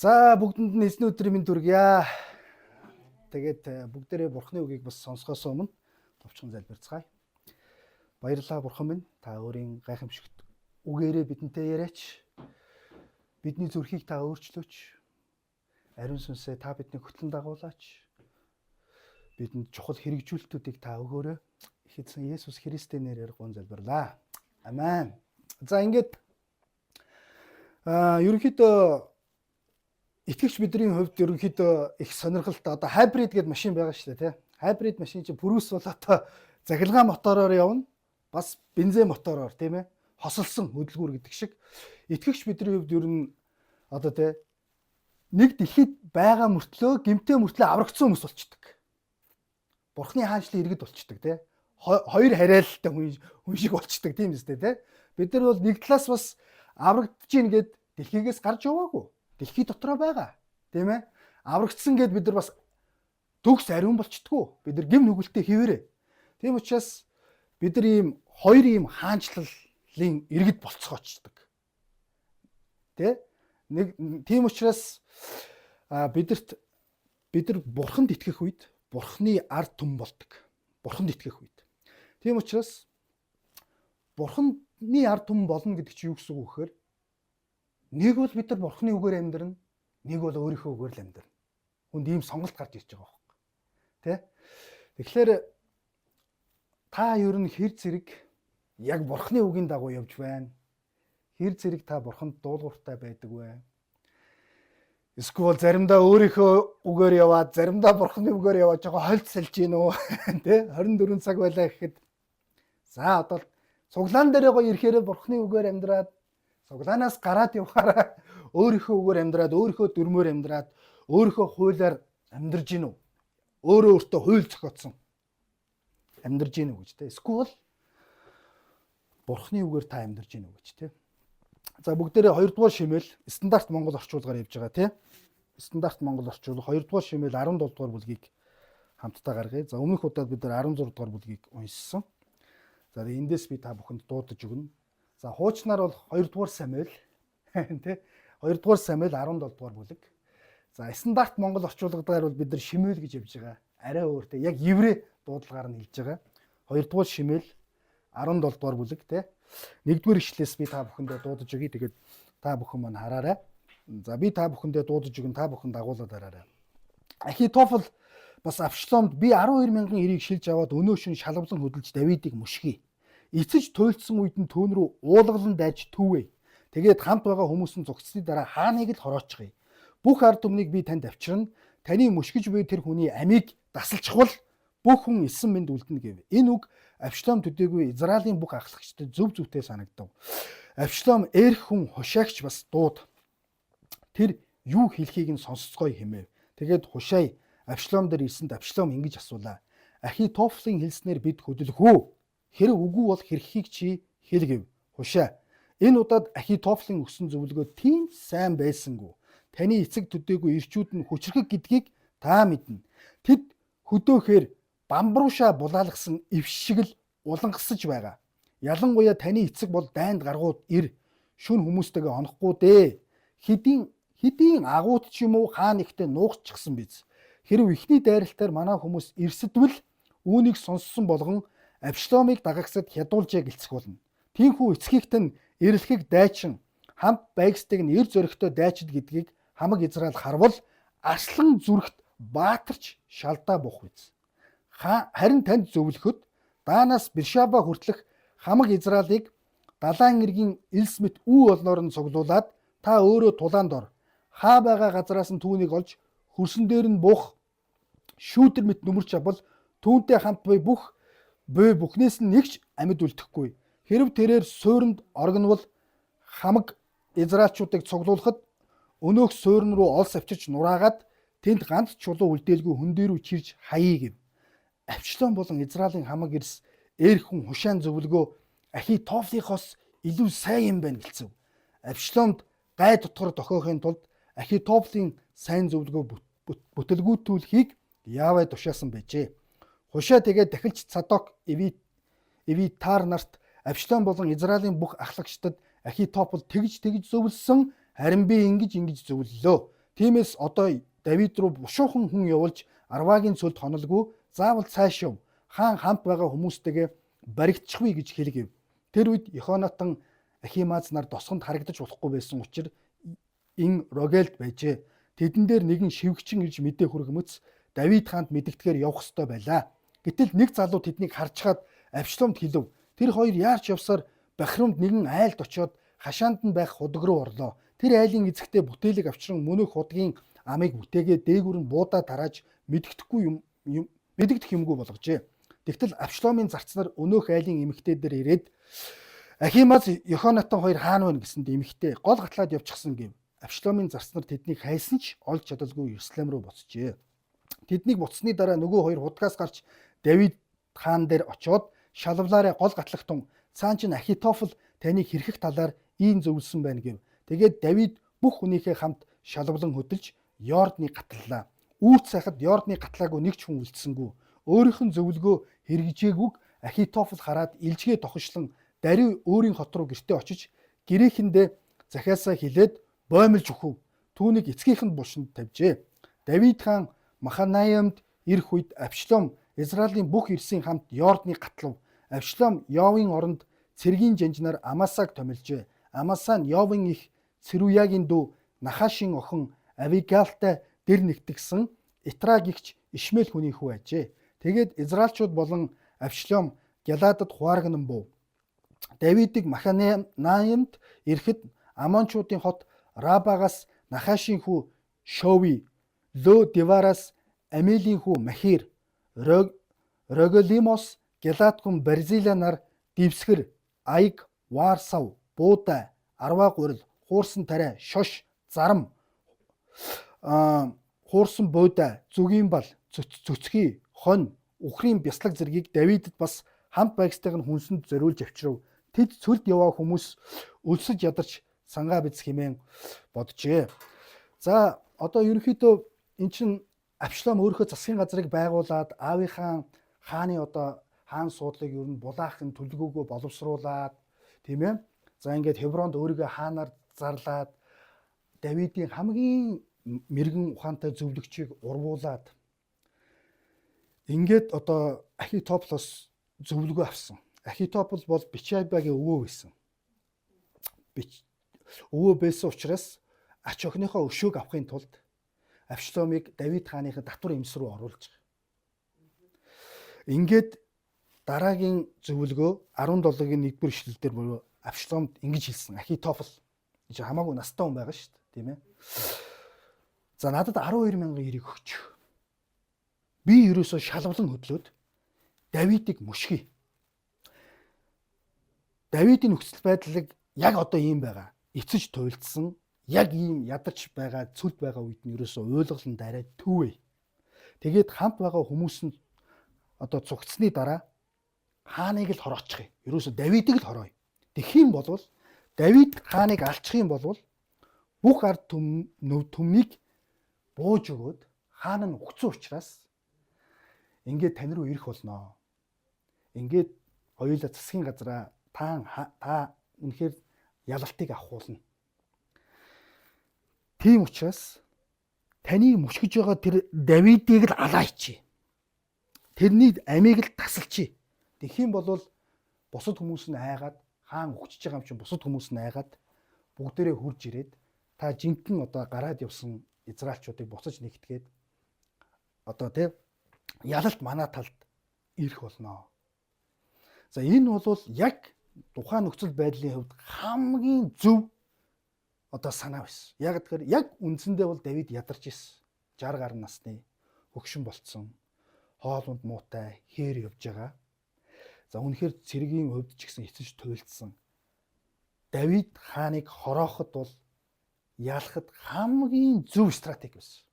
За бүгдэнд нь эзний өдрийн мэнд хүргье. Тэгээд бүгдээрээ Бурхны үгийг бас сонсохоос өмнө товчхон залбирцгаая. Баярлалаа Бурхан минь. Та өөрийн гайхамшигт үгээрээ бидэнтэй яриач. Бидний зүрхийг та өөрчлөөч. Ариун сүнсээ та бидний хөтлөн дагуулаач. Бидэнд чухал хэрэгжүүлэлтүүдийг та өгөөрэй. Их эзэн Есүс Христийн нэрээр гон залбирлаа. Амен. За ингээд ерөнхийдөө итгэгч бидний хувьд ерөнхийдөө их сонирхолтой одоо хайбрид гэдэг машин байгаа шүү дээ, тий. Хайбрид машин чинь пүрүүс бол одоо захилгаан мотороор явна. Бас бензин мотороор, тийм ээ. Хосолсон хөдөлгүүр гэдэг шиг. Итгэгч бидний хувьд ер нь одоо тий нэг дэлхийд байгаа мөртлөө гэмтээ мөртлөө аврагдсан хүмүүс болчдөг. Бурхны хаанчлалын иргэд болчдөг, тий. Хоёр хараалалтай хүн шиг болчдөг тийм үстэй, тий. Бид нар бол нэг талаас бас аврагдаж гин гэд дэлхийгээс гарч яваагүй. Дэлхий дотроо байгаа. Тийм ээ. Аврагдсан гэд бид нар бас төгс ариун болчтгоо. Бид нар гим нүгэлтэд хിവэрэ. Тийм учраас бид нар хоёр хаанчлалын иргэд болцоочдөг. Тэ? Нэг тийм учраас бид нар бурханд итгэх үед бурхны ард түмэн болдог. Бурханд итгэх үед. Тийм учраас бурханы ард түмэн болно гэдэг чинь юу гэсэн үг вэ гэхээр нэг бол бид нар бурхны үгээр амьдрна, нэг бол өөрийнхөө үгээр л амьдрна. Хүнд ийм сонголт гарч ирж байгаа байхгүй. Тэ? Тэгэхээр та ер нь хэр зэрэг яг бурхны үгийн дагуу явж байна? Хэр зэрэг та бурханд дуулууртай байдаг вэ? Эсвэл заримдаа өөрийнхөө үгээр яваад, заримдаа бурхны үгээр яваад жоо хольт салж гин үү? Тэ? 24 цаг байлаа гэхэд за одоо цуглаан дээрээ гоё ирэхээр бурхны үгээр амьдраад цуглаанаас гараад явахаараа өөрийнхөө үгээр амьдраад, өөрийнхөө дүрмээр амьдраад, өөрийнхөө хуулиар амьдарж гин үү? Өөрөө өөртөө хууль зохиоцсон амьдарж гин үү гэж тэ. Эсвэл бурхны үгээр та амьдарж гин үү гэж тэ. За бүгдээрээ 2 дугаар шимэл стандарт Монгол орчуулгаар явж байгаа тэ. Стандарт Монгол орчуулга 2 дугаар шимэл 17 дугаар бүлгийг хамтдаа гаргая. За өмнөх удаад бид нар 16 дугаар бүлгийг уншсан. За эндээс би та бүхэнд дуудаж өгнө. За хуучнаар бол 2 дугаар Самуэль тий 2 дугаар Самуэль 17 дугаар бүлэг. За стандарт Монгол орчуулгаар бол бид нар Шимээл гэж явж байгаа. Арай өөр тий яг еврей дуудлагаар нь хэлж байгаа. 2 дугаар Шимээл 17 дугаар бүлэг тий 1-р ишлээс би та бүхэндээ дуудаж өгье. Тэгээд та бүхэн маань хараарай. За би та бүхэндээ дуудаж өгөн та бүхэн дагуулад хараарай. Ахитофел бас Авшломд би 12,000 эрийг шилж аваад өнөөшин шалгалан хөдөлж Давидыг мушгий. Эцэж туйлдсан үед нь түүн рүү уулгалан дайж түүвэ. Тэгээд хамт байгаа хүмүүс нь зогссны дараа хааныг л хорооцгоё. Бүх ард түмнийг би танд авчирна. Таны мушгиж буй тэр хүний амийг дасалчихвал бүх хүн элсэн мэнд үлдэнэ гэв. Энэ үг Авшлом төдийгүй Израилийн бүх ахлагчдад зөв зөвтэй санагдав. Авшлом эрх хүн Хушайгч бас дууд. Тэр юу хэлхийг нь сонсцгоё хэмэв. Тэгээд Хушай Авшлом дээр ирсэнд Авшлом ингэж асуулаа. Ахитофлын хэлснээр бид хөдөлөх үү? Хэрэг үгүй бол хэрхийг чи хэл гэв. Хушай. Энэ удаад Ахитофлын өгсөн зөвлөгөө тийм сайн байсангүй. Таны эцэг төдийгүй ирчүүд нь хүчрхэг гэдгийг та мэднэ. Тэд хөдөөхээр бамбруушаа булаалгасан эвш шиг л улангасж байгаа. Ялангуяа таны эцэг бол дайнд гаргууд ир шүн хүмүүстэйгээ онохгүй дээ. Хэдийн агууд ч юм уу хаан ихтэй нуугччихсан биз. Хэрв ихний дайралтаар манай хүмүүс ирсэдвэл үүнийг сонссон болгон Авшломыг дагагсад хядуулжээ гэлцэх болно. Тийхүү эцгийгт нь эрлэхийг дайчин хамт байгстыг нь эр зөрөгтэй дайчид гэдгийг хамаг Израиль харвал арслан зүрхт баатарч шалдаа бух биз. Харин танд зөвлөхөд Данаас Бершаба хүртэлх хамаг Израилийг далайн эргийн элс мэт үү олноор нь цуглуулад та өөрөө тулаанд ор. Хаа байгаа газараас нь түүнийг олж хөрсөн дээр нь буух шүүдэр мэт нүмерч авбал түүнтэй хамт буй бүхнээс нь нэгч амьд үлдэхгүй. Хэрв тэрээр суурьнд оргонвол хамаг Израильчуудыг цуглуулахад өнөөх суурин руу олс авчирч нураагаад тэнд ганц чулуу үлдээлгүй хүн дээр рүү чирж хаяа гэв. Авчлон болон Израилийн хамаг эрс эрх хүн Хушайн зөвлөгөө Ахитофлийнхоос илүү сайн юм байна гэлцэв. Авшломд гай тутгаар дохиохын тулд Ахитофлийн сайн зөвлөгөө бүтэлгүүтүүлэхийг Яваа тушаасан байжээ. Хушай тэгээд дахилч Цадок Эвитар нарт Авшлом болон Израилийн бүх ахлагчдад Ахитофел тэгж зөвлөсөн, харин би ингэж зөвлөлөө. Тиймээс одоо Давид руу бушуухан хүн явуулж Арвагийн цөлд хонолгүй заавал цааш яв. Хаан хамт байгаа хүмүүстэйгээ баригдчихвээ гэж хэлгэв. Тэр үед Йохонатан Ахимааз нар досгонд харагдаж болохгүй байсан учраас ин Рогелд байжээ. Тэдэн дээр нэгэн шивгчин ирж мэдээ хүргэмэц Давид хаанд мэдэгдэхээр явах ёстой байлаа. Гэтэл нэг залуу тэднийг харж хаад Авшломд хэлв. Тэр хоёр яарч явсаар бахирмд нэгэн айлд очиод хашаанд нь байх худаг руу орлоо. Тэр айлын эзэгтээ бүтээлэг авчран мөнөх худгийн амыг бүтээгээ дээгүүр нь буудаа тарааж мэдэгдэх юмгүй болгожээ. Тэгтэл Авшломын зарцнаар өнөөх айлын эмэгтэй дээр ирээд Ахимааз Йохонатан хоёр хаана байна гэсэнд эмэгтэй гол гатлаад явчихсан гэв. Авшломын зарцнаар тэднийг хайсан ч олж чадалгүй Иерусалим руу буцжээ. Тэднийг буцсны дараа нөгөө хоёр худгаас гарч Давид хаан дээр очиод шалвлаараа гол гатлах тун цаан чин Ахитофл таныг хэрхэх талаар ийм зөвлөсөн байна гэв. Тэгээд Давид бүх хүнийхээ хамт шалвлан хөдөлж Йордны гатлалаа. Үүрт сайхад Йордны гатлаагүй нэг ч хүн үлдсэнгүй. Өөрийнх нь зөвлөгөө хэрэгжээгүйг Ахитофл хараад илжгээ тохишлон даруй өөрийн хот руу гэртээ очиж гэрээхэндээ захиасаа хилээд боомлж өгөв. Түүнийг эцгийнхэнд булшинд тавьжээ. Давид хаан Маханаимд ирэх үед Авшлом Израилийн бүх эрсийн хамт Йордны гатлав. Авшлом Йовын оронд цэргийн жанжнаар Амасаг томилжээ. Амаса нь Йовын их Цэрүягийн дүү Нахашийн охин Авигалтай дэр нэгтгсэн Итрагигч Ишмэл хүний хүү ажээ. Тэгээд Израильчууд болон Авшлом Гяладад хуваарган бов. Давидыг Маханаимд ирэхэд Амончуудын хот Рабагаас Нахашийн хүү Шови, Ло Девараас Амилийн хүү Махир, Роголимос, Гелад хүн Барзила нар Дивсгэр, Аяг, Варсав, Буудай, Арва гурил, хуурсан тариа, Шош, Зарам, хуурсан Буудай, Зүгийн бал, Цөцгий, Хон, Үхрийн бяслаг зэргийг Давидд бас хамт байгстайг нь хүнсэнд зориулж авчирв. Тэд цөлд яваа хүмүүс өлсөж ядарч сангаа биз хэмээн боджээ. За одоо ерөнхийдөө эн чин Авшлом өөрийнхөө засгийн газрыг байгуулад аавынхаа хааны одоо хаан суудлыг ер нь булаахын төлөвлөгөөгөө боловсруулад тийм ээ. За ингээд Хевронд өөрийгөө хаанаар зарлаад Давидын хамгийн мэрэгэн ухаантай зөвлөгчийг урвуулад ингээд одоо Ахитофлоос зөвлөгөө авсан. Ахитофл бол Бичайбагийн өвөө байсан. Өвөө байсан учраас ач охиныхоо өшөөг авахын тулд Авшломыг Давид хааныхаа татвар эмс рүү оруулж байгаа. Ингээд дараагийн зөвлөгөө 17-гийн 1-р ишлэлдэр буюу Авшломд ингэж хэлсэн. Ахитофл гэж хамаагүй настай хүн байгаа шүү дээ, тийм ээ. За надад 12,000 эрийг өгч. Би ерөөсөө шалвалан хөдлөөд Давидыг мушгий. Давидын нөхцөл байдлыг яг одоо ийм байгаа. Эцэж туйлдсан, яг ийм ядарч байгаа, цөлд байгаа үед нь ерөөсөө уйлгалан дараад төвөө. Тэгээд хамт байгаа хүмүүс нь одоо цугцсны дараа хааныг л хороочих юм. Ерөөсөө Давидыг л хорооё. Тэгэх юм бол Давид хааныг алчих юм бол бүх ард түмнийг бууж өгөөд хаан нь угцсан учраас ингээд тань руу ирэх болно. Ингээд хоёулаа засгийн газараа та үнэхээр ялалтыг авахулна. Тийм учраас таны мушгиж байгаа тэр Давидыг л алаач. Тэрний амийг л тасалчи. Тэгэх юм бол бусад хүмүүс нь айгаад хаан өгчөж байгаа юм чинь бусад хүмүүс нь айгаад бүгдээрээ хурж ирээд та жинхэнэ одоо гараад явсан израильчуудыг буцаж нэгтгээд одоо тийм ялалт манай талд ирэх болно. За энэ бол яг тухайн нөхцөл байдлын хувьд хамгийн зөв одоо санаа байсан. Яг тэгэхээр яг үндсэндээ бол Давид ядарч ирсэн. 60 гаруй насны хөгшин болцсон. Хоолунд муутай хээр явж байгаа. За үнэхээр цэргийн хувьд ч гэсэн эцэж туйлдсан. Давид хааныг хорооход бол ялахад хамгийн зөв стратеги байсан.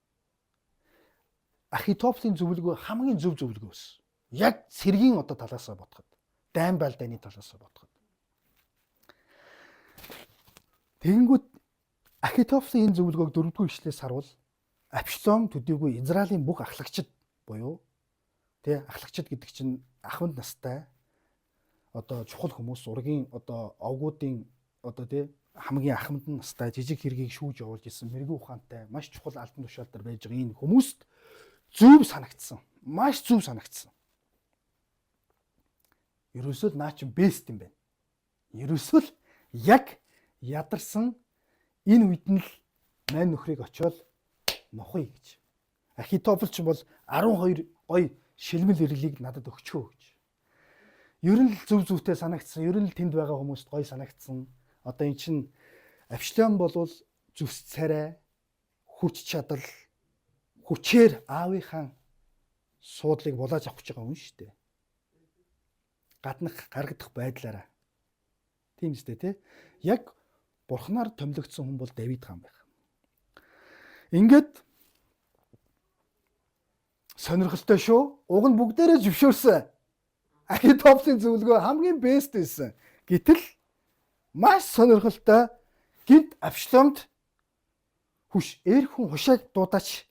Ахитофлийн зөвлөгөө хамгийн зөв зөвлөгөө байсан. Яг цэргийн одоо талаасаа бодоход, дайн байлдааны талаасаа бодоход. Тэгэнгүүт Ахитофлийн энэ зөвлөгөөг 4-р ишлээс харуул Авшлом төдийгүй Израилийн бүх ахлагчид буюу ахлагчид гэдэг чинь ахмад настай одоо чухал хүмүүс ургийн одоо овгуудын одоо хамгийн ахмад настай жижиг хэргийг шүүж явуулж исэн мэрэгүү ухаантай маш чухал албан тушаалдар байж байгаа энэ хүмүүст зөв санагдсан. Маш зөв санагдсан. Ерөөсөө наа чи бест юм байна. Ерөөсөө л яг ядарсан энэ үед нь л мань нөхрийг очиод нухъя гэж. Ахитофел ч бол 12 гой шилмэл ирлийг надад өгчөө гэж. Ер нь л зөв зөвтэй санагдсан. Ер нь л тэнд байгаа хүмүүст гой санагдсан. Одоо эн чин Авшлам болвол зүс царай, хүч чадал, хүчээр аавынхаа суудлыг булааж авах гэж байгаа юм шүү дээ. Гаднах гаргадах байдлаараа. Тийм үстэй тий. Яг бурхнаар томилогдсон хүн бол Давид хаан байх. Ингээд сонирхолтой шүү. Уг нь бүгдээрээ зөвшөөрсөн. Ахитофелийн зөвлөгөө хамгийн бест байсан. Гэтэл маш сонирхолтой гинт Авшломд хүн хушааг дуудаач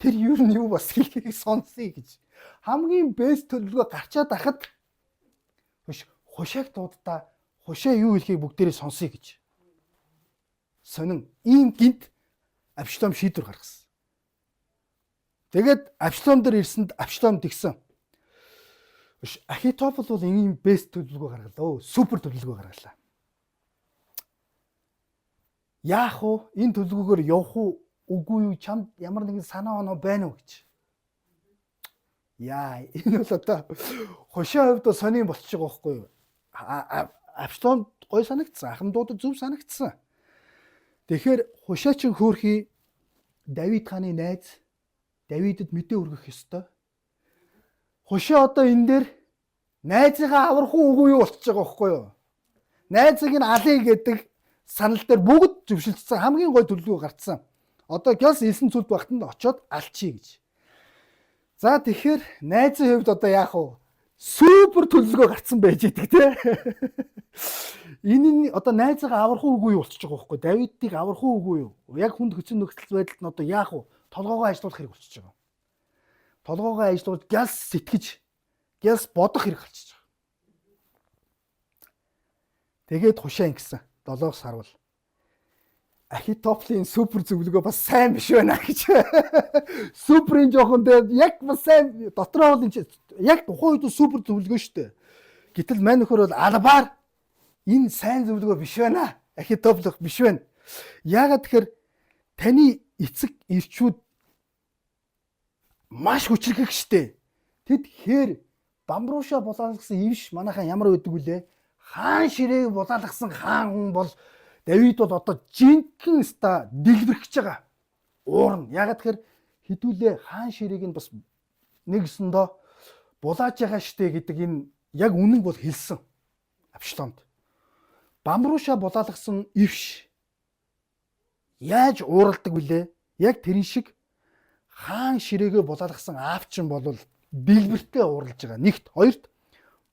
тэр юу нь юу бас хэлхийг сонсъё гэж. Хамгийн бест төлөвлөгөө гарчаад ахад хушааг дуудаа хушаа юу хэлхийг бүгдээрээ сонсъё гэж. Сонин ийм гинт Авшлом шийдвэр гаргасан. Тэгээд Авшлом дээр ирсэнд Авшлом тэгсэн. Ахитофел бол ийм бест төлөвлөгөө гаргалаа. Супер төлөвлөгөө гаргалаа. Яах вэ? Энэ төлөвлөгөөр явах уу? Үгүй юу? Чамд ямар нэгэн санаа оноо байна уу гэж. Яа, энэ бол одоо хушаа хувьд сонин болчих жоох байхгүй юу? Авшлом гой санагдсан. Ахмадуудад зөв санагдсан. Тэгэхээр хушаачин хөөрхий Давид хааны найз Давидэд мэдээ өргөх ёстой. Хушаа одоо энэ дээр найзыгаа аврах уугүй юу болчих жоох байхгүй юу? Найзыг нь алъя гэдэг санал дээр бүгд зөвшөлдсөн хамгийн гой төлөвлөгөө гарцсан. Одоо Гялс 9 цүлд багтанд очиод алчий гэж. За тэгэхээр найзын хувьд одоо яах вэ? Супер төлөвлөгөө гарцсан байж идэг тий. Энэ нь одоо найзыгаа аврах уугүй юу болчих жоох байхгүй. Давидыг аврах уугүй юу? Яг хүнд хөцөн нөхцөл байдалд нь одоо яах вэ? Толгоогоо ажилуулах хэрэг болчих жоо. Толгоогоо ажилуулж Гялс сэтгэж Гялс бодох хэрэг болчих жоо. Тэгээд хушаа ингэсэн. 7 сар бол Ахитофелийн супер зөвлөгөө бас сайн биш байна гэж. Суперын жоохон дээр яг бас сайн дотроо бол яг тухайн үед супер зөвлөгөө шүү дээ. Гэтэл мань нөхөр бол албаар энэ сайн зөвлөгөө биш байна. Ахитофел биш байна. Яагаад тэгэхээр таны эцэг ирчүүд маш хүчрхэг штэ. Тэд хээр бамбруушаа булаалгасан ивш манайхаа ямар байдаг вүлээ? Хаан ширээг булаалгасан хаан хүн бол Давид бол одоо жинхэнэ ста дэлбэрч байгаа. Уурна. Ягаад тэгэхээр хэдүүлээ хаан ширээг нь бас нэгсэндөө булааж байгаа штэ гэдэг энэ яг үнэн бол хэлсэн. Авшломд. Бамбруушаа булаалгасан ивш яаж ууралдаг вүлээ? Яг тэрэн шиг хаан ширээгээ булаалгасан аавчин бол дэлбэртээ ууралж байгаа. Нэгт, хоёрт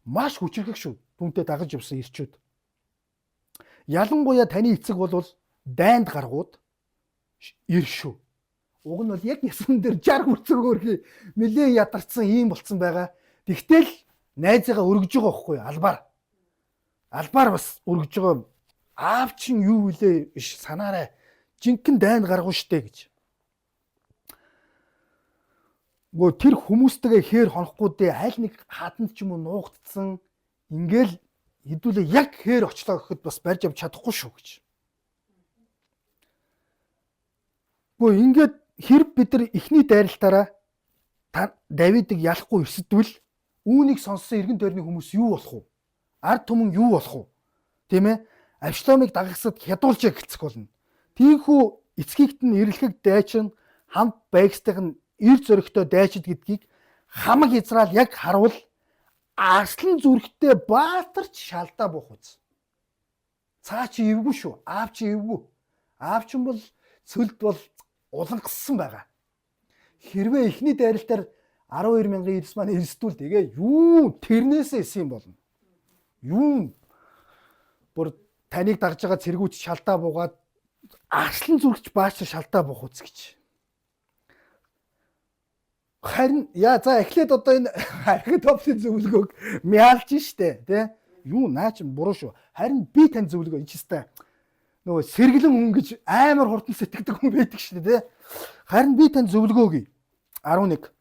маш хүчрхэг шүү. Түүнтэй дагаж явсан ирчүүд. Ялангуяа таны эцэг бол дайнд гаргууд ир шүү. Уг нь бол яг ясан дээр 60 хүрцөөгөөрхий нэлээ ядарсан юм болцсон байгаа. Тэгтэл найзыгаа өргөж байгаа байхгүй албаар. Албаар бас өргөж байгаа. Аав чинь юу вүлээ биш санаарай. Жинхэнэ дайнд гаргуу штэ гэж. Гөө тэр хүмүүстэйгээ хээр хонохгүй дээ аль нэг хатанд ч юм уу нуугдсан. Ингээл хэдүүлээ яг хээр очлоо гэхэд бас барьж авч чадахгүй шүү гэж. Гөө ингээд хэрэг бид нар эхний дайралтаараа Давидыг ялахгүй өсөдвөл үүнийг сонссон эргэн тойрны хүмүүс юу болох вэ? Ард түмэн юу болох вэ? Тийм ээ? Авшломыг дагагсад хядуулж эхэлцэх болно. Тийхүү эцгийгт нь ирлэхэг дайчин хамт байгстайг нь эр зөрөгтэй дайчид гэдгийг хамаг Израиль яг харуул арслан зүрхтэй баатарч шалдаа буух үз. Цаа чи эвгүй шүү. Аав чи эвгүй. Аав чинь бол цөлд бол улангассан байгаа. Хэрвээ эхний дайралтаар 12,000 эрс маань эрсдүүл тэгээ юу тэрнээсээ эс юм болно. Юу бүр таныг дагж байгаа цэргүүч шалдаа буугаад арслан зүрхч баачаар шалдаа буух үз гэж. Харин за эхлээд одоо энэ Ахитофелийн зөвлөгөөг мяалж штэ тий. Юу наа чи буруу шүү. Харин би тань зөвлөгөө ичстэй. нөгөө сэргэлэн хүн гэж амар хурдан сэтгэдэг хүн байдаг шүү дээ, тэ. Харин би танд зөвлөгөө өгье. 11.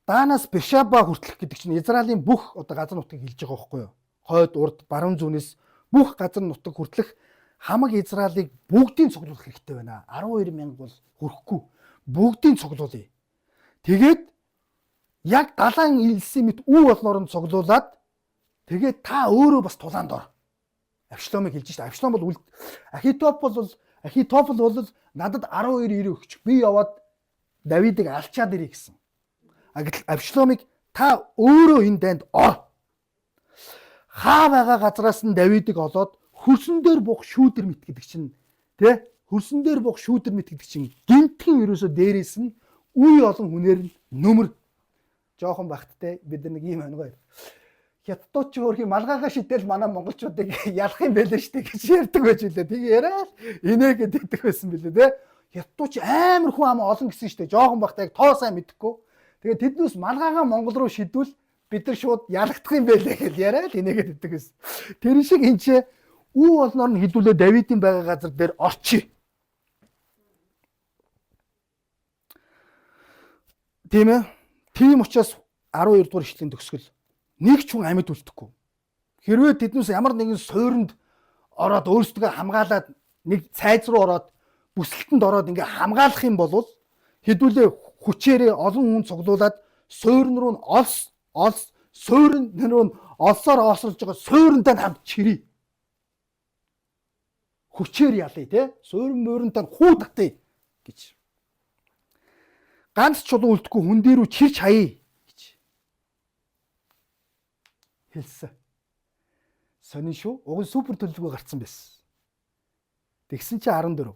Даанаас Бершаба хүртэлх гэдэг чинь Израилийн бүх одоо газар нутгийг хэлж байгаа байхгүй юу? Хойд, урд, баруун зүүнээс бүх газар нутаг хүртэлх хамаг Израилийг бүгдийг цуглуулах хэрэгтэй байна. 12,000 бол хүрэхгүй. Бүгдийг цуглуулъя. Тэгээд яг далайн илсэн мэт үе болноор нь цуглуулад тэгээд та өөрөө бас тулаанд ор. Авшломыг хэлж шээ. Авшлом бол Ахитофл бол надад 12-9 өгч. Би яваад Давидыг алчаад ирье гэсэн. Гэтэл Авшломыг та өөрөө энэ дайнд ор. Хаа байгаа газраас нь Давидыг олоод хөрсөн дээр буух шүүдэр мэт гэдэг чинь, тэ? Хөрсөн дээр буух шүүдэр мэт гэдэг чинь гинтхэн ерөөсө дээрээс нь үе олон хүнээр нь нөмөр. Жохон багттай бид нэг юм өнгөө. Хятадууд ч өөрхийн малгайгаа шидэл манай монголчуудыг ялах юм байлээ штэ гэж ярьдаг байж лээ. Тэг яриад инээ гэдэг байсан билээ, тэ? Хятадууд ч амар хүн ам олон гэсэн штэ. Жохон багтаа яг тоо сайн мэдэхгүй. Тэгээд тэднээс малгайгаа Монгол руу шидвэл бид нар шууд ялагдах юм байлээ гэж яриад инээгээд өгдөг гэсэн. Тэр шиг энэ ч үе болноор нь хідүүлээ Давидын байгаа газар дээр орчие. Тийм ээ. Тийм учраас 12 дугаар ишлэлийн төгсгөл нэг ч хүн амьд үлдэхгүй. Хэрвээ тэднээс ямар нэгэн суйранд ороод өөрсдөө хамгаалаад нэг цайз руу ороод бүсэлтэнд ороод ингээ хамгаалах юм бол хэдүүлээ хүчээрээ олон хүн цуглуулад суйрн руу нь суйрн руу нь олсоор оосолж байгаа суйрнтай хамт чирий. Хүчээр ялъя, те? Суйрн мөрөнтэй хүү татъя гэж. Ганц чулуу үлдэхгүй хүн дээр үу чирч хаяа гэж хэлсэн. Сонин шүү. Уг нь супер төлөвлөгөө гарцсан байсан. Тэгсэн чи 14.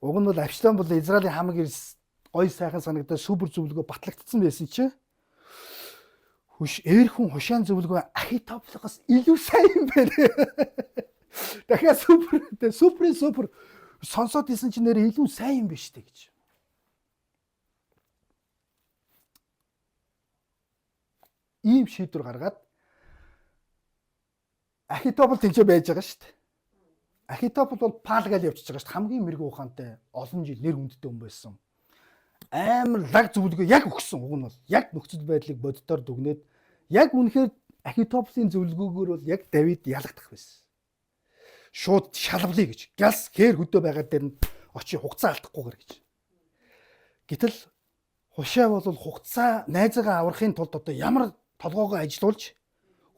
Уг нь бол Авшлом бол Израилийн хамаг эрс гой сайхан санагдаад супер зөвлөгөө батлагдсан байсан чи Эрхэн хушаан зөвлөгөө Ахитофлоос илүү сайн юм байна. Дахиад супер сонсоод исэн чи нэр илүү сайн юм биш үү гэж. Ийм шийдвэр гаргаад Ахитофл тэнцээ байж байгаа шүү дээ. Ахитофл бол Палгал явчихж байгаа шүү дээ. Хамгийн мэрэгүү ухаантай олон жил нэр хүндтэй хүн байсан. Амар лаг зөвлөгөө яг өгсөн. Уг нь бол яг нөхцөл байдлыг боддоор дүгнээд яг үнэхээр Ахитофлын зөвлөгөөгөөр бол яг Давид ялагдах байсан. Шууд шалвалъя гэж. Галс хээр хөдөө байгаа дээр нь очи хугацаа алдахгүйгээр гэж. Гэтэл Хушай бол хугацаа найзаагаа аврахын тулд одоо ямар толгоогоо ажилуулж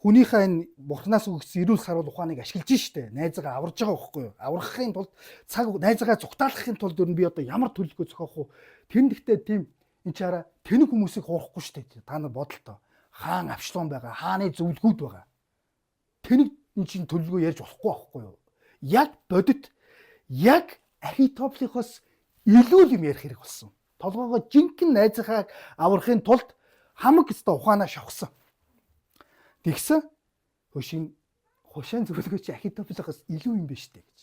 хүнийхээ энэ бурхнаас өгсөн эрүүл сарвал ухааныг ашиглаж штэ. Найзаагаа аварж байгаа байхгүй юу? Аврахын тулд цаг найзаагаа зүгтаалахын тулд ер нь би одоо ямар төлөвлөгөө зохиох вэ? Тэр нь гэхдээ тийм энэ чараа тэнэг хүмүүсийг хуурахгүй штэ. Та нар бодолтой. Хаан Авшлом байгаа, хааны зөвлгүүд байгаа. Тэнэг энэ чинь төлөвлөгөө ярьж болохгүй байхгүй юу? Яг бодит яг Ахитофлихоос илүү юм ярих хэрэг болсон. Толгоогоо жинхэнэ найзахаа аврахын тулд хамаг өстө ухаанаа шавхсан. Тэгсэн хушаан зөвлөгөө чи Ахитофлихоос илүү юм биш үү гэж.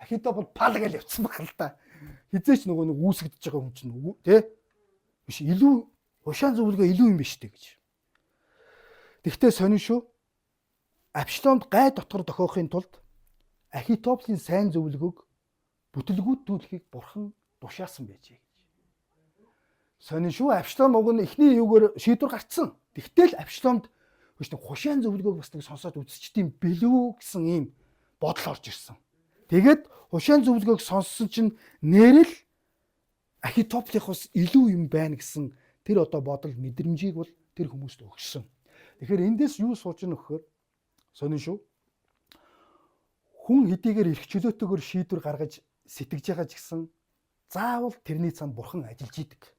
Ахитофл Палгал явцсан баг л да. Хизээч нөгөө нэг үүсгэж байгаа хүн чинь тий? Биш илүү хушаан зөвлөгөө илүү юм биш үү гэж. Тэгтээ сонин шүү. Авшломд гай дотор дохиохын тулд Ахитофлын сайн зөвлөгөөг бүтлгүүтүүлэхийг бурхан тушаасан байжээ гэж. Сонин шүү. Авшлом уг нь эхний юугаар шийдвэр гарцсан. Тэгтэл Авшломд хушаан зөвлөгөөг бас нэг сонсоод үзчихдэм бэлүү гэсэн ийм бодол орж ирсэн. Тэгээд хушаан зөвлөгөөг сонссон чинь нэрэл Ахитофлихоос илүү юм байна гэсэн тэр одоо бодол мэдрэмжийг бол тэр хүмүүст өгсөн. Тэгэхээр эндээс юу сууж ийн өгөхөөр сонин шүү. Хүн хэдийгээр эрх чөлөөтэйгээр шийдвэр гаргаж сэтгэж байгаа ч гэсэн заавал тэрний цаана бурхан ажиллаж идэг.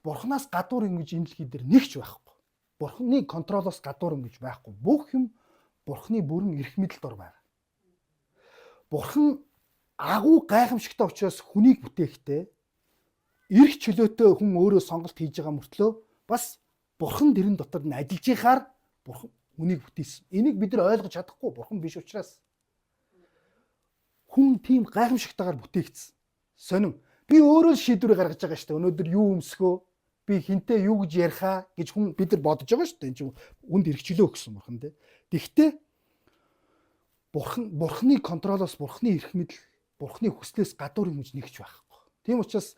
Бурханаас гадуур ингэж энэ дэлхий дээр нэгч байхгүй. Бурханы контролоос гадуур ингэж байхгүй. Бүх юм бурханы бүрэн эрх мэдэлд ор байна. Бурхан агуу гайхамшигтай учраас хүнийг бүтээхдээ эрх чөлөөтэй хүн өөрөө сонголт хийж байгаа мөртлөө бас бурхан дэрэн дотор нь ажиллаж ихаар бурхан хүнийг бүтээсэн. Энийг бид нар ойлгож чадахгүй бурхан биш учраас хүн тийм гайхамшигтайгаар бүтээгдсэн. Сонин. Би өөрөө шийдвэр гаргаж байгаа шүү дээ. Өнөөдөр юу өмсгөө, би хинтээ юу гэж ярихаа гэж хүн бид нар бодож байгаа шүү дээ. Энэ чинь үнд эрхчлөө өгсөн бурхан тий. Гэхдээ хүн өөрөө шийдвэр гаргаж байгаа шүү дээ. Өнөөдөр юу өмсгөө, би хинтээ юу гэж ярихаа гэж бид нар бодож байгаа шүү дээ. Энэ чинь үнд эрхчлөө өгсөн бурхан тий. Гэхдээ хүн өөрөө шийдвэр гаргаж байгаа шүү дээ. Өнөөдөр юу өмсгөө, би хинтээ юу гэж ярихаа гэж бид нар бодож байгаа шүү дээ. Энэ чинь үнд эрхчлөө өгсөн бурхан тий. Гэхдээ бурхны контролоос, бурхны эрх мэдэл, бурхны хүслээс гадуур юм гэж нэгч байхгүй. Тийм учраас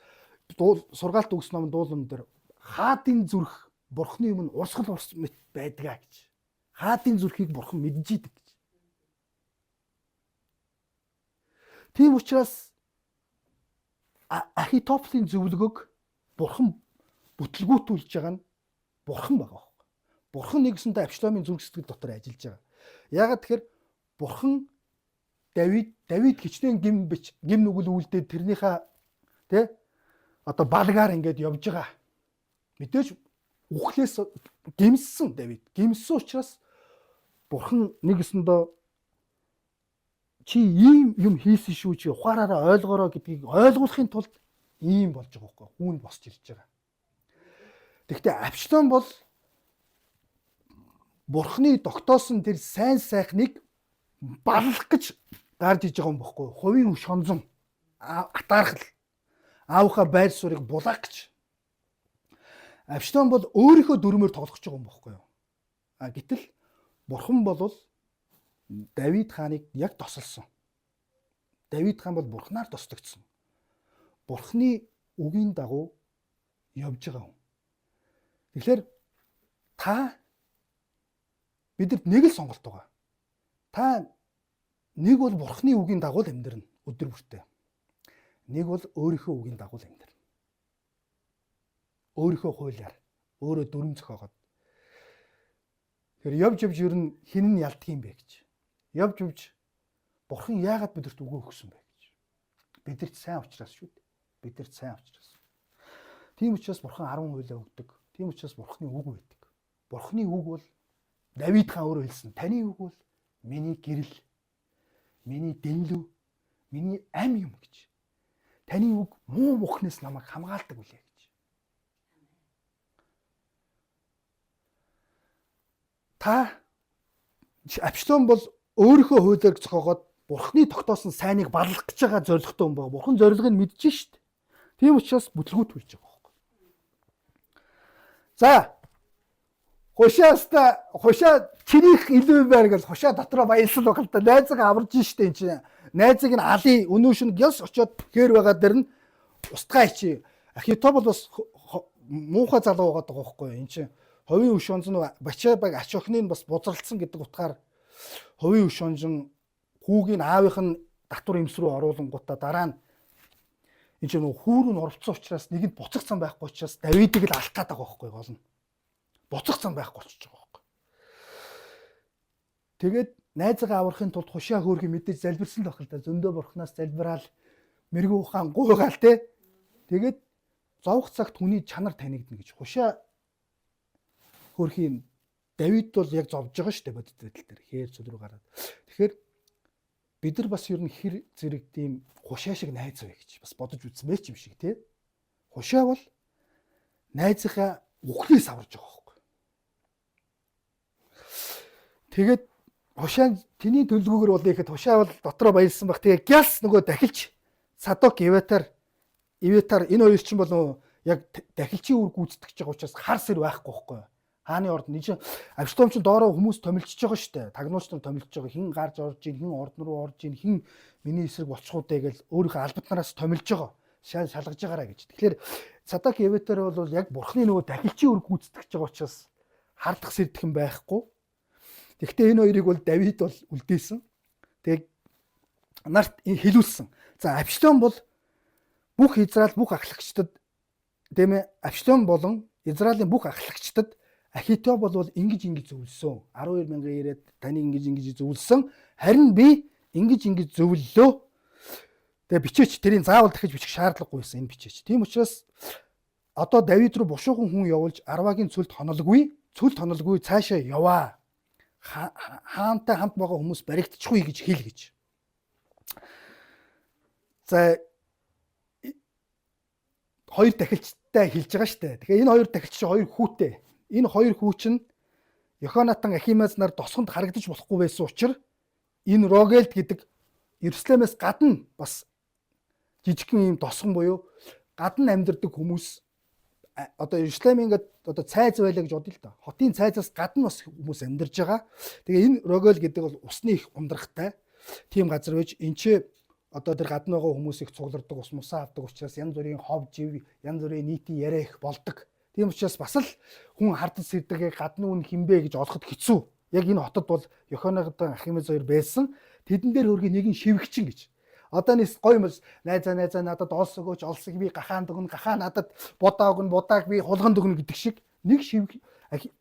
сургаалт өгс номын дуулам дээр хаадын зүрх бурхны өмнө урсгал мэт байдгаа гэж. Хаадын зүрхийг бурхан мэдж идэг гэж. Тийм учраас Ахитофелийн зөвлөгөөг бурхан бүтлгүүтүүлж байгаа нь бурхан байгаа байхгүй. Бурхан нэгсэндээ Абшаломын зүрх сэтгэл дотор ажиллаж байгаа. Яагаад тэгэхээр бурхан Давид хичнээн гим нүгэл үлдээд тэрнийхээ одоо балгаар ингээд явж байгаа. Мэдээж үхлээс гимссэн Давид. Гимссэн учраас бурхан нэгэсэндээ чи ийм юм хийсэн шүү чи ухаараараа ойлгоорой гэдгийг ойлгуулахын тулд ийм болж байгаа байхгүй. Хүүн босч ирж байгаа. Тэгэхдээ Абшалом бол бурхны тогтоосон тэр сайн сайхныг баллах гэж гарч иж байгаа юм бохгүй. Хувийн өш хонзон атаархал аавынхаа байр суурийг булаах гэж. Абшалом бол өөрийнхөө дүрмээр тоглох гэж байгаа юм бохгүй юу. Гэтэл бурхан бол Давид хааныг яг тосолсон. Давид хаан бол бурхнаар тослогдсон. Бурхны үгийн дагуу явж байгаа хүн. Тэгэхээр бидэд нэг л сонголт байгаа. Та нэг бол бурхны үгийн дагуу амьдрна өдөр бүртээ. Нэг бол өөрийнхөө үгийн дагуу амьдрна. Өөрийнхөө хуулиар, өөрөө дүрм зохиогоод. Тэр явж ерөн хин нь ялддаг юм бэ гэж. Явж бурхан яагаад бидэрт өгөө өгсөн бэ гэж. Бидэрт сайн учраас шүү дээ. Бидэрт сайн учраас. Тийм учраас бурхан 10 хуйлаа өгдөг. Тийм учраас бурханы үг байдаг. Бурханы үг бол Давид хаан өөрөө хэлсэн. Таны үг бол миний гэрэл, миний дэнлүү, миний ам юм гэж. Таны үг муу мухнаас намайг хамгаалдаг үлээ гэж. Абшалом бол өөрийнхөө хуулиар зохиогоод бурхны тогтоосон сайныг баллах гэж байгаа зорилготой хүн байгаа. Бурхан зорилгыг нь мэдж шít. Тийм учраас бүтлгүүтүүлж байгаа байхгүй. За хушаа чинийх илүү байр гэж хушаа дотроо баялсан баг л да. Найзыг аварж шít энэ чинь. Найзыг нь алий өнөөшн гялс очоод хээр байгаа дэр нь устгаа ичи. Ахитофел бас муухай залуу байгаа байхгүй. Энэ чинь хувийн өш онзон Бачабаг ач охиныг бас бузралцсан гэдэг утгаар хувийн өш онжин хүүгийн аавынх нь татвар эмс рүү оруулангуудаа дараа нь энэ чинь хүүр нь оролцсон учраас нэгэнд буцах зам байхгүй учраас Давидыг л алах гээд байгаа байхгүй гол нь. Буцах зам байхгүй болчихж байгаа байхгүй. Тэгээд найзгаа аврахын тулд хушаа хөөрхий мэдээж залбирсан л байх л да. Зөндөө бурхнаас залбираал мэрэгүү ухаан гуйгаал те. Тэгээд зовх цагт хүний чанар танигдна гэж. Хушаа хөөрхий Давид бол яг зовж байгаа шүү дээ бодит байдал дээр хээр цул руу гараад. Тэгэхээр бид нар бас ер нь хэр зэрэг тийм хушаа шиг найз бай гэж бас бодож үзсэн байж юм шиг тий. Хушаа бол найзынхаа үхлээс аварж байгаа байхгүй. Тэгээд хушаа тэний төлөвлөгөөр бол ихэд хушаа бол дотроо баялсан баг. Тэгээ гялс нөгөө дахилч Садок Иватар энэ хоёр чинь бол яг дахилчийн үр гүйцэтгэж байгаа учраас хар сэр байхгүй байхгүй. Хааны орд нь чинь Абшалом чинь доороо хүмүүс томилчж байгаа шүү дээ. Тагнууч нар томилчж байгаа. Хин гарч орж ийн, хин орд руу орж ийн, хин миний эсрэг болчихуудаа гэж өөрийнхөө албат нараас томилж байгаа. Шалгаж байгаараа гэж. Тэгэхээр Садок Иватар бол яг бурхны нөгөө дахилчийн үр гүйцэтгэж байгаа учраас хардах сэрдэх юм байхгүй. Гэхдээ энэ хоёрыг бол Давид бол үлдээсэн. Тэг нарт хэлүүлсэн. За Абшалом бол бүх Израиль бүх ахлагчдад тийм ээ Абшалом болон Израилийн бүх ахлагчдад Ахитофел бол ингэж зөвлөсөн. 12,000 ирээд таны ингэж зөвлөсөн. Харин би ингэж зөвлөлөө. Тэгээ бичээч тэрийг заавал дахиж бичих шаардлагагүй байсан энэ бичээч. Тийм учраас одоо Давид руу бушуухан хүн явуулж Арвагийн цөлд хонолгүй цаашаа яваа. Хаантай хамт байгаа хүмүүс баригдчихгүй гэж хэл гэж. За хоёр дахилчтай хэлж байгаа шүү дээ. Тэгэхээр энэ хоёр дахилч хоёр хүүтэй. Энэ хоёр хүү чинь Йоханатан Ахимаз нар досгонд харагдаж болохгүй байсан учраас энэ Рогелд гэдэг Иерусалимээс гадна бас жижигхэн юм досгон буюу гадна амьдардаг хүмүүс одоо Иерусалим ингээд одоо цайз байлаа гэж бодъё л да. Хотын цайзаас гадна бас хүмүүс амьдарж байгаа. Тэгээ энэ Рогел гэдэг бол усны их ундрахтай. тийм газар байж энэ чи одоо тэр гадна байгаа хүмүүс их цугларддаг, ус мусаа авдаг учраас янз бүрийн хов жив, янз бүрийн нийтийн яриа их болдог. Тийм учраас бас л хүн хардаж сэрдэг гадны хүн хинбэ гэж олоход хэцүү. Яг энэ хотод бол Йоханнегадан Архимед хоёр байсан. Тэдэн дээр хөргий нэгэн шивгчин гэж. Одоо нэс гоё юм найзаа надад олс өгөөч, олсыг би гахаанд өгнө, гахаа надад будаа өгнө, будааг би хулганд өгнө гэдэг шиг нэг шивг.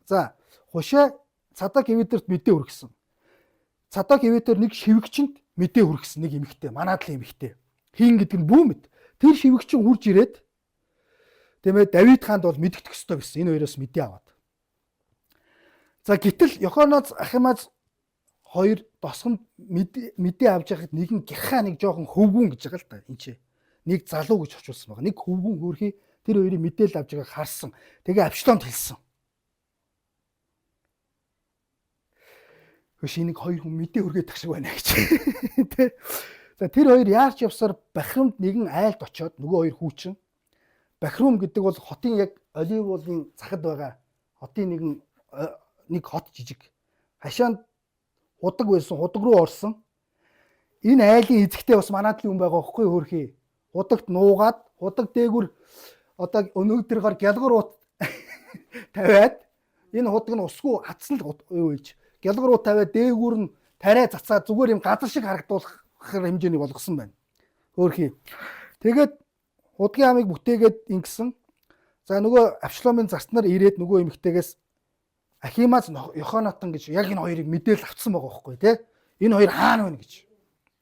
За хушаа Цадак Эвидерт мэдээ хүргэсэн. Цадак Эвидер нэг шивгчэнд мэдээ хүргэсэн нэг эмэгтэй, манаадлын эмэгтэй. Хийн гэдэг нь бүү мэд. Тэр шивгчин хурж ирээд тиймээ Давид хаанд бол мэдгдэх ёстой гэсэн. Энэ хоёроос мэдээ аваад. За гэтэл Йоханнес Архимед хоёр досгонд мэдээ авч байхад нэг нь гэрхаа нэг жоохон хөвгүүн гэж байгаа л да. Энд чи нэг залуу гэж очуулсан байгаа. Нэг хөвгүүн хөрхий тэр хоёрын мэдээлэл авч байгааг харсан. Тэгээ Авшломд хэлсэн. Шинийг хоёр хүн мэдээ хүргээд тах шиг байна гэж. Тэ. За тэр хоёр яарч явсаар Бахримд нэгэн айлд очоод нөгөө хоёр хүүчин. Бахрум гэдэг бол хотын яг Оливуулын захад байгаа хотын нэг хот жижиг. Хашаанд худаг байсан, худаг руу орсон. Энэ айлын эзэгтэй бас манаадлын хүн байгаа байхгүй хөрхий. Худагт нуугаад, худаг дээгүр одоо өнөөдрөөр гялгар ут тавиад энэ худаг нь усгүй хатсан л юу ийж гялгар ут тавиад дээгүр нь тариа цацаа зүгээр юм газар шиг харагдуулах хэмжээний болгосон байна. Хөрхий. Тэгээд худгийн амыг бүтээгээд ингэсэн. За нөгөө Авшломын зарцнаар ирээд нөгөө эмэгтэйгээс Ахимаз Йоханнатан гэж яг энэ хоёрыг мэдээлэл авцсан байгаа байхгүй тий. Энэ хоёр хаана байна гэж.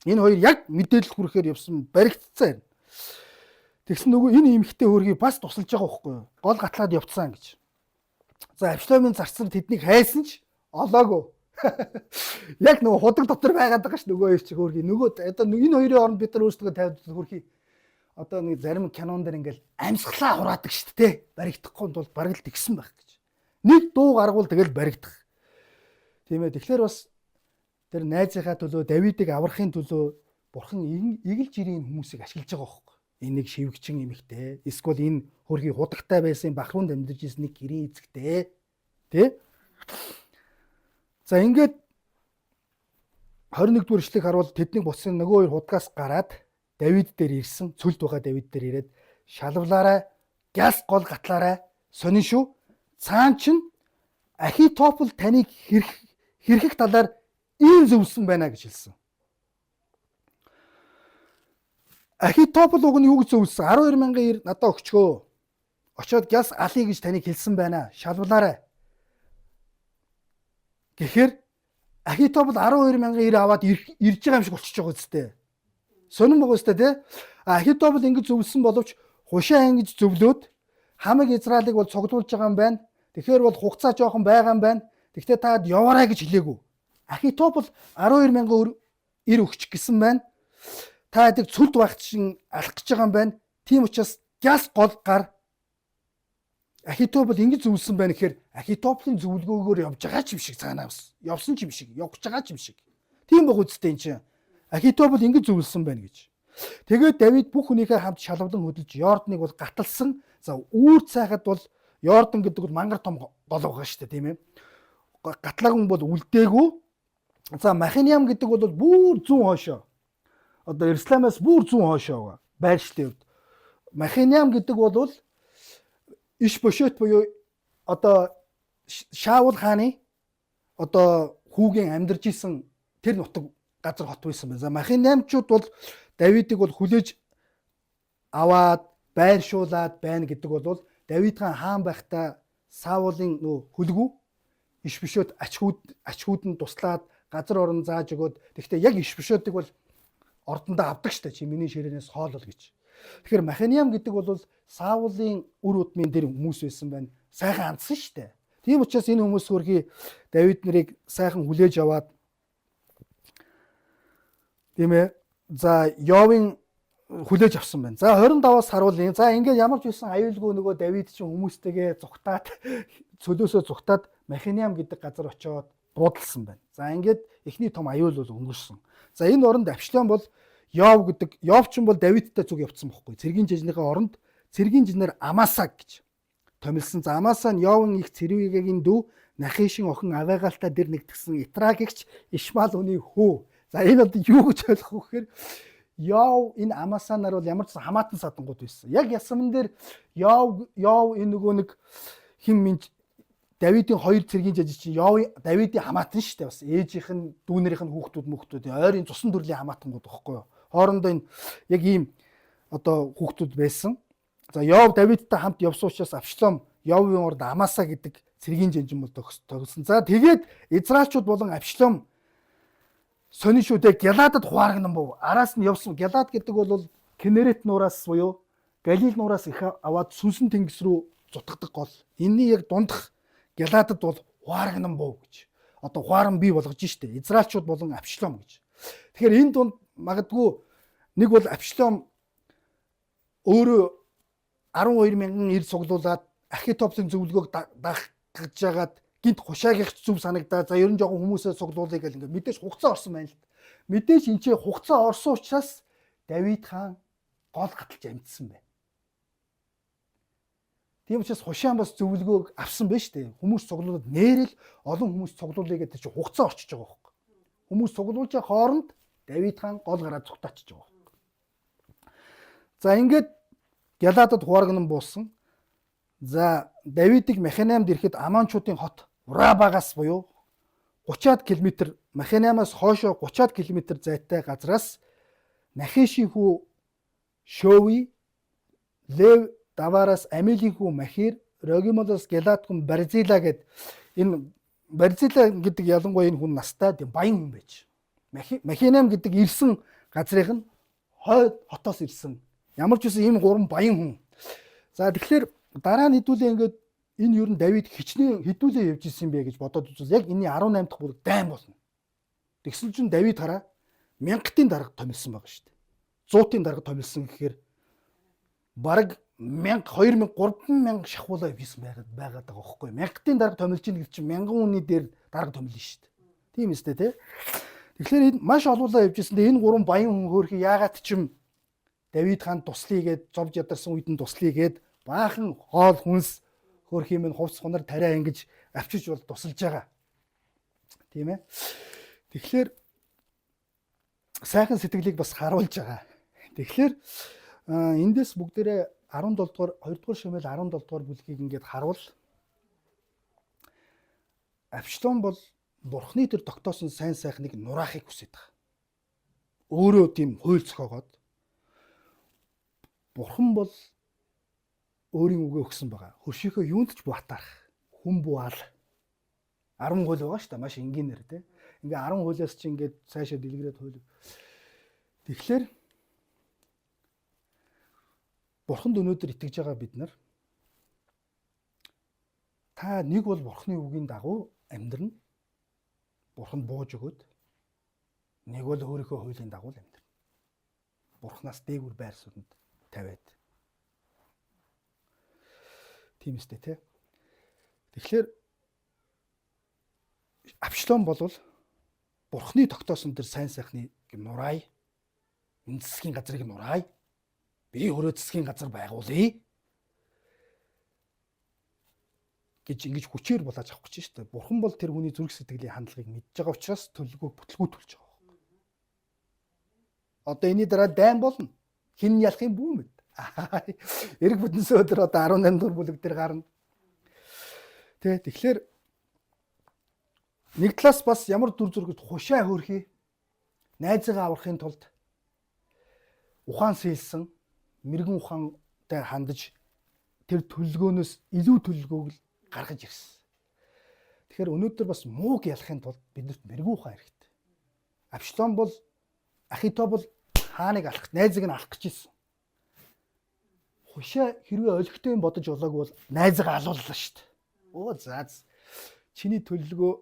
Энэ хоёр яг мэдээлэл хүрэхээр явсан баригдцсан. Тэгсэн нөгөө энэ эмэгтэй хөргийг бас тусалж байгаа байхгүй юу. Гол гатлаад явцсан гэж. За Авшломын зарцнаар тэднийг хайсан ч олоогүй. Яг нөгөө худаг дотор байгаад байгаа ш нөгөө хоёр чи хөргийг. Нөгөө одоо энэ хоёрын оронд бид нар өөрсдөө тавьдаг хөргийг. Одоо нэг зарим кинон дээр ингээл амьсгалаа хураадаг шүү дээ. Баригдахгүй тул бараг л тэгсэн байх гэж. Нэг дуу гаргуул тэгэл баригдах. Тийм ээ. Тэгэхээр бас тэр найзынхаа төлөө Давидыг аврахын төлөө бурхан игэл жирийн хүмүүсийг ашиглаж байгаа байхгүй. Энэ нэг шивгчин эмэгтэй. Эсвэл энэ хөргийн худагтай байсан Бахруунд амьдарч ирсэн нэг гэрийн эзэгтэй. Тэ? За ингээд 21 дугаар эшлэгийг харуул тэдний буцсан нөгөө хоёр худгаас гараад Давид дээр ирсэн. Цүлд байгаа Давид дээр ирээд шалвлаарай, гяс гол гатлаарай, сонин шүү. Цаан чин Ахитофл таныг хэрхэх талаар ийм зөвлөсөн байна гэж хэлсэн. Ахитофл уг нь юу гэж зөвлөсөн? 12,000 ир надад өгчгөө. Очоод гяс алий гэж таныг хэлсэн байна. Шалвлаарай. Гэхдээ Ахитофл 12,000 ир аваад ирж байгаа юм шиг болчихж байгаа үстэй. Сонин байгаа үстэй тий. Ахитофл ингэж зөвлөсөн боловч хушаа ингэж зөвлөөд хамаг Израилыг бол цуглуулж байгаа юм байна. Тэгэхээр бол хугацаа жоохон байгаа юм байна. Гэхдээ таад яваарай гэж хэлээгүй. Ахитофл 12,000 ир өгч гэсэн байна. Та хэдэг цүлд багт шин алах гэж байгаа юм байна. Тийм учраас гяс гол гар. Ахитофл ингэж зөвлөсөн байна гэхээр Ахитофлын зөвлгөөгөөр явж байгаа ч юм шиг цаанаас. Явсан ч юм шиг, явж байгаа ч юм шиг. Тийм баг үстэй энэ чинь. Ахитофл ингэж зөвлөсөн байна гэж. Тэгээд Давид бүх хүнийхээ хамт шалвлан хөдөлж Йорданыг бол гаталсан. За үүр цайхад бол Йордан гэдэг бол мангар том гол байгаа шүү дээ, тийм ээ. Гатлаагүй бол үлдээгүй. За Махиниам гэдэг бол бүр зүүн хойшоо. Одоо Иерусалимаас бүр зүүн хойшоо байршилын үед. Махиниам гэдэг бол иш бошот буюу одоо Шаул хааны одоо хүүгийн амьдарч исэн тэр нутаг газар хот байсан байна. За Махиниамчууд бол Давидыг бол хүлээж аваад байршуулад байна гэдэг бол Давид хаан байхдаа Саулын нөө хөлгүү иш бишөд ачхүүд нь туслаад газар орон зааж өгөөд тэгвэл яг иш бишөдийг бол ордондоо авдаг штэ чи миний ширээнээс хоол бол гэж. Тэгэхээр Махиниам гэдэг бол Саулын үр удмын дээр хүмүүс байсан байна. Сайхан андсан штэ. Тийм учраас энэ хүмүүс хөрхий Давид нарыг сайхан хүлээж аваад тийм ээ. За Йовын хүлээж авсан байна. За 25-аас харуулъя. За ингээд ямар ч байсан аюулгүй нөгөө Давид чинь хүмүүстэйгээ зүгтаад цөлөөсөө зүгтаад Махиниам гэдэг газар очиод буудалсан байна. За ингээд эхний том аюул бол өнгөрсөн. За энэ оронд Авшлом бол Йов ч бол Давидтай зүг явцсан бохгүй. Цэргийн жижигнийхээ оронд цэргийн жинээр Амасаг гэж томилсон. За Амаса нь Йовын их Цэрвигийн дүү Нахишин охин Авагаалтай дэр нэгтгсэн Итрагигч Ишмал үний хүү. За энэ одоо юу гэж ойлгох вэ гэхээр Яв энэ Амасанаар бол ямар ч хамаатан садангууд байсан. Яг ясамн дээр Яв энэ нөгөө нэг хин минь Давидын хоёр цэргийн жижиг чинь Давидын хамаатан шүү дээ. Бас ээжийнх нь дүүнэрийнх нь хүүхдүүд ойрын цусан төрлийн хамаатангууд байхгүй юу. Хоорондоо энэ яг ийм одоо хүүхдүүд байсан. За Яв Давидтай хамт явсан учраас Авшлом Явын урд Амаса гэдэг цэргийн жанжин бол тогсон. За тэгээд Израильчууд болон Авшлом сонин шүдэ Галаадад хуаарган бов. Араас нь явсан. Галаад гэдэг бол Кенерет нуураас буюу Галил нуураас их аваад сүнсэн тэнгис рүү зутгадаг гол. Энийн яг дундах Галаадад бол хуаарган бов гэж. Одоо хуаран бий болгож штэ. Израильчууд болон Авшлом гэж. Тэгэхээр энэ дунд магадгүй нэг бол Авшлом өөрөө 12,000 ир цуглуулад Ахитофлын зөвлөгөөг дагах гэж жагаад гинт хушаагийнх зүв санагдаа. За ер нь жоохон хүмүүсээ цуглуулъя гэл ингээд мэдээж хугацаа орсон байна л. Мэдээж энэ ч хугацаа орсон учраас Давид хаан гол гаталж амьдсан байна. Тийм учраас хушаан бас зөвлөгөөг авсан байна шүү дээ. Хүмүүс цуглуулад нээрэл олон хүмүүс цуглуулъя гэдэг чинь хугацаа орчиж байгаа байхгүй. Хүмүүс цуглуулж байгаа хооронд Давид хаан гол гараад цугтаачиж байгаа байхгүй. За ингээд Галаадад хуарган буусан. За Давидыг Маханаймд ирэхэд Аманчуудын хот Урабагаас буюу 30-аад км Маханаймаас хоошоо 30-аад км зайтай газраас Нахишийн хүү Шови, Лев Давараас Амилийн хүү Махир, Рогимолоос Галаад хүн Барзила гэд энэ Барзила гэдэг ялангуяа энэ хүн настай баян хүн байж. Маханайм гэдэг ирсэн газрынх нь хойд хотоос ирсэн. Ямар ч үсэн ийм гурван баян хүн. За тэгэхээр дараа нь хэдүүлээ ингээд энэ ер нь Давид хичнээн хэдүүлээ явж ирсэн бэ гэж бодоод үзвэл яг энэний 18 дахь бүрэг дайн болно. Тэгсэн чинь Давид хараа 1000-ын дарга томилсон байгаа шүү дээ. 100-ын дарга томилсон гэхээр бараг 1000, 2000, 3000 шахуулаа явсан байгаад байгаа байхгүй юу? 1000-ын дарга томилж ийн гэж чинь 1000 хүний дээр дарга томилно шүү дээ. Тийм үстэй тий. Тэгэхээр энэ маш олуулаа явж ирсэн. Энэ гурван баян хүн хөөрхи яагаад ч юм Давид хаан туслая гэд зовж ядарсан үед нь туслая гэд баахан хоол хүнс хөөрхи минь хувц хунар тариа ингэж авчиж бол тусалж байгаа. Тийм ээ. Тэгэхээр сайхан сэтгэлийг бас харуулж байгаа. Тэгэхээр эндээс бүгдээрээ 17 дугаар 2 дугаар шүмэл 17 дугаар бүлгийг ингээд харуул. Авшлом бол Бурхны тэр тогтоосон сайн сайхныг нураахыг хүсэж байгаа. Өөрөө тийм хууль зохиогоод Бурхан бол өөрийн үгээ өгсөн байгаа. Хөршийнхөө юунд ч буатаах. Хүн буаал. 10 хууль байгаа шүү дээ. Маш энгийнээр тий. Ингээ 10 хуулиас чи ингээд цаашаа дэлгэрээд хууль. Тэгэхээр Бурханд өнөөдөр итгэж байгаа бид нар та нэг бол Бурханы үгийн дагуу амьдрна. Бурханд бууж өгөөд нэг бол өөрийнхөө хуулийн дагуу амьдрна. Бурханаас дээгүр байр суурьнд тавиад. Тийм үстэй тий. Тэгэхээр Авшлом бол Бурханы тогтоосон тэр сайн сайхныг нураая. Энэ засгийн газрыг нураая. Би өөрөө засгийн газар байгуулъя гэж ингэж хүчээр булааж авах гэж шүү дээ. Бурхан бол тэр хүний зүрх сэтгэлийн хандлагыг мэдж байгаа учраас төлөвлөгөө бүтлгүү төлж байгаа. Одоо энэний дараа дайн болно. Хин ялах юм бүү мэд. Эрэг бүтэнсээ өдөр одоо 18 дугаар бүлэг дээр гарна. Тэгэхээр нэг талаас бас ямар дүр зургад хушаа хөөрхий найзгаа аврахын тулд ухаан сэлсэн мэрэгэн ухаантай хандаж тэр төлөвлөгөөнөөс илүү төлөвлөгөөг л гаргаж ирсэн. Тэгэхээр өнөөдөр бас мууг ялахын тулд биднэрт мэрэгэн ухаан хэрэгтэй. Авшлом бол Ахитофл хааныг алах, найзыг нь алах гэж ирсэн. Хушаа хэрвээ олигтой юм бодож болоог бол найзгаа алууллаа шүү дээ. Оо заа. Чиний төлөвлөгөө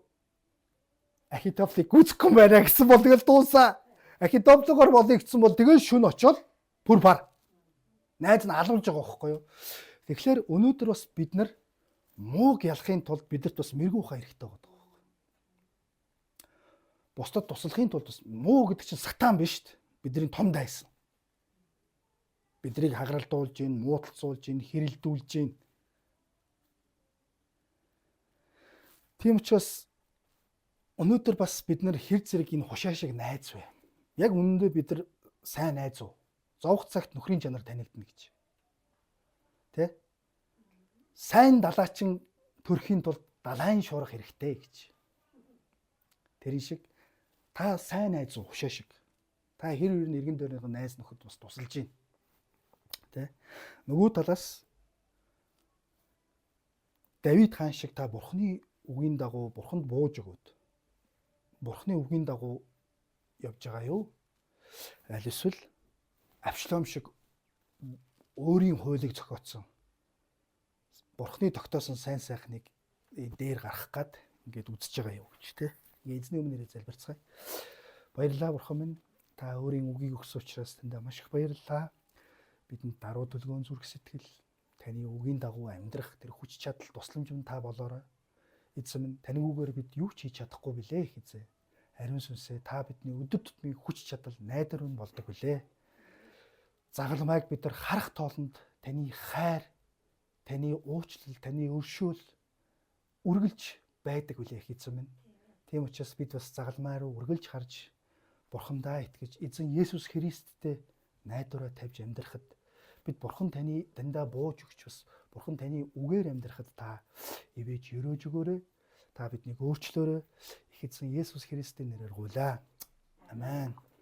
Ахитофлыг гүйцэхгүй байна гэсэн бол тэгэл дуусаа. Ахитофлогоор болъё гэсэн бол тэгэл шүн очоод бүр пар. Найз нь алуулж байгаа байхгүй юу? Тэгэхээр өнөөдөр бас бид нар мууг ялахын тулд бидэрт бас мэрэгэн ухаан хэрэгтэй байгаа байхгүй юу? Бусдад туслахын тулд бас муу гэдэг чинь сатан биш шүү дээ. Бидний том дайсан. Биднийг хагаралдуулж гин, муудалцуулж гин, хэрэлдүүлж гин. Тийм учраас өнөөдөр бас бид нар хэр зэрэг энэ хушаа шиг найз вэ? Яг үнэндээ бид нар сайн найз уу? Зовх цагт нөхрийн чанар танигдана гэж. Тэ? Сайн далаачин төрөхийн тулд далайн шуурах хэрэгтэй гэж. Тэрэн шиг та сайн найз уу? Хушаа шиг. Та хэр хэр нэгэн дөрөв найз нөхөд бас тусалж байна. Тэ? Нөгөө талаас Давид хаан шиг та Бурхны үгийн дагуу Бурханд бууж өгөөд Бурхны үгийн дагуу явж байгаа юу? Аль эсвэл Авшлом шиг өөрийн хуулийг зохиоцсон Бурхны тогтоосон сайн сайхныг дээр гарах гад ингээд үзэж байгаа юу гэж тэ. Ингээ эзний өмнөрөө залбирцгаая. Баярлалаа Бурхан минь. Та өөрийн үгийг өгсөн учраас таньда маш их баярлалаа. Бидэнд даруй төлгөөн зүрх сэтгэл таны үгийн дагуу амьдрах тэр хүч чадал тусламж минь та болоорой. Эзэн минь таны үгээр бид юу ч хийж чадахгүй билээ их эзэн. Ариун сүнсээ та бидний өдөр тутмын хүч чадал найдар нь болдог билээ. Загалмайг бид нар харах тоолонд таны хайр, таны уучлал, таны өршөөл үргэлж байдаг билээ их эзэн минь. Тийм учраас бид бас загалмай руу үргэлж харж Бурхандаа итгэж эзэн Есүс Христтэй найдвараа тавьж амьдрахад бид Бурхан таньдаа бууж өгч бас Бурхан таны үгээр амьдрахад та ивэж өрөөж өгөөрэй. Та биднийг өөрчлөөрэй. Их эзэн Есүс Христийн нэрээр гуйлаа. Амен.